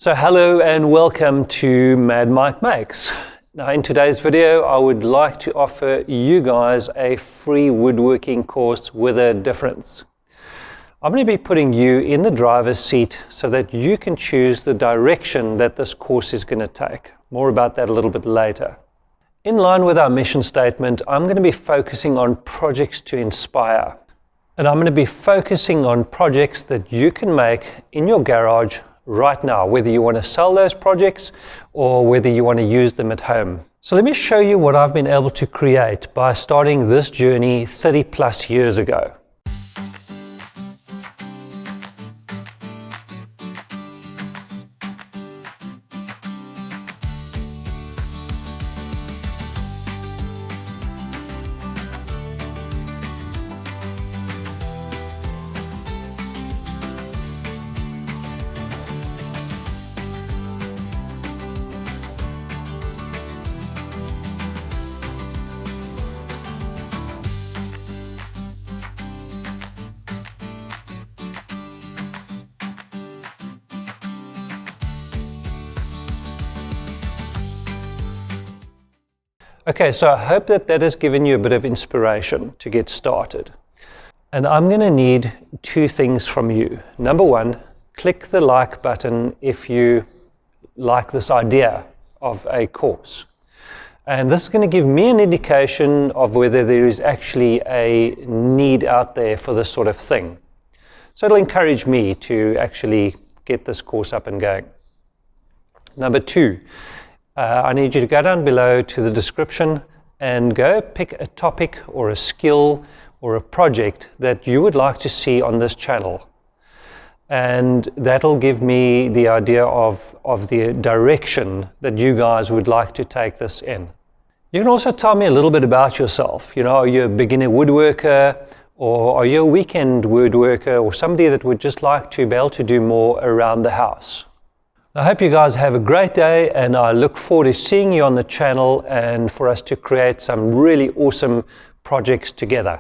So hello and welcome to Mad Mike Makes. Now in today's video I would like to offer you guys a free woodworking course with a difference. I'm going to be putting you in the driver's seat so that you can choose the direction that this course is going to take. More about that a little bit later. In line with our mission statement, I'm going to be focusing on projects to inspire. And I'm going to be focusing on projects that you can make in your garage right now, whether you want to sell those projects or whether you want to use them at home. So let me show you what I've been able to create by starting this journey 30 plus years ago. Okay, so I hope that has given you a bit of inspiration to get started. And I'm going to need two things from you. Number one, click the like button if you like this idea of a course. And this is going to give me an indication of whether there is actually a need out there for this sort of thing. So it'll encourage me to actually get this course up and going. Number two, I need you to go down below to the description and go pick a topic or a skill or a project that you would like to see on this channel. And that'll give me the idea of the direction that you guys would like to take this in. You can also tell me a little bit about yourself. You know, are you a beginner woodworker, or are you a weekend woodworker, or somebody that would just like to be able to do more around the house? I hope you guys have a great day, and I look forward to seeing you on the channel and for us to create some really awesome projects together.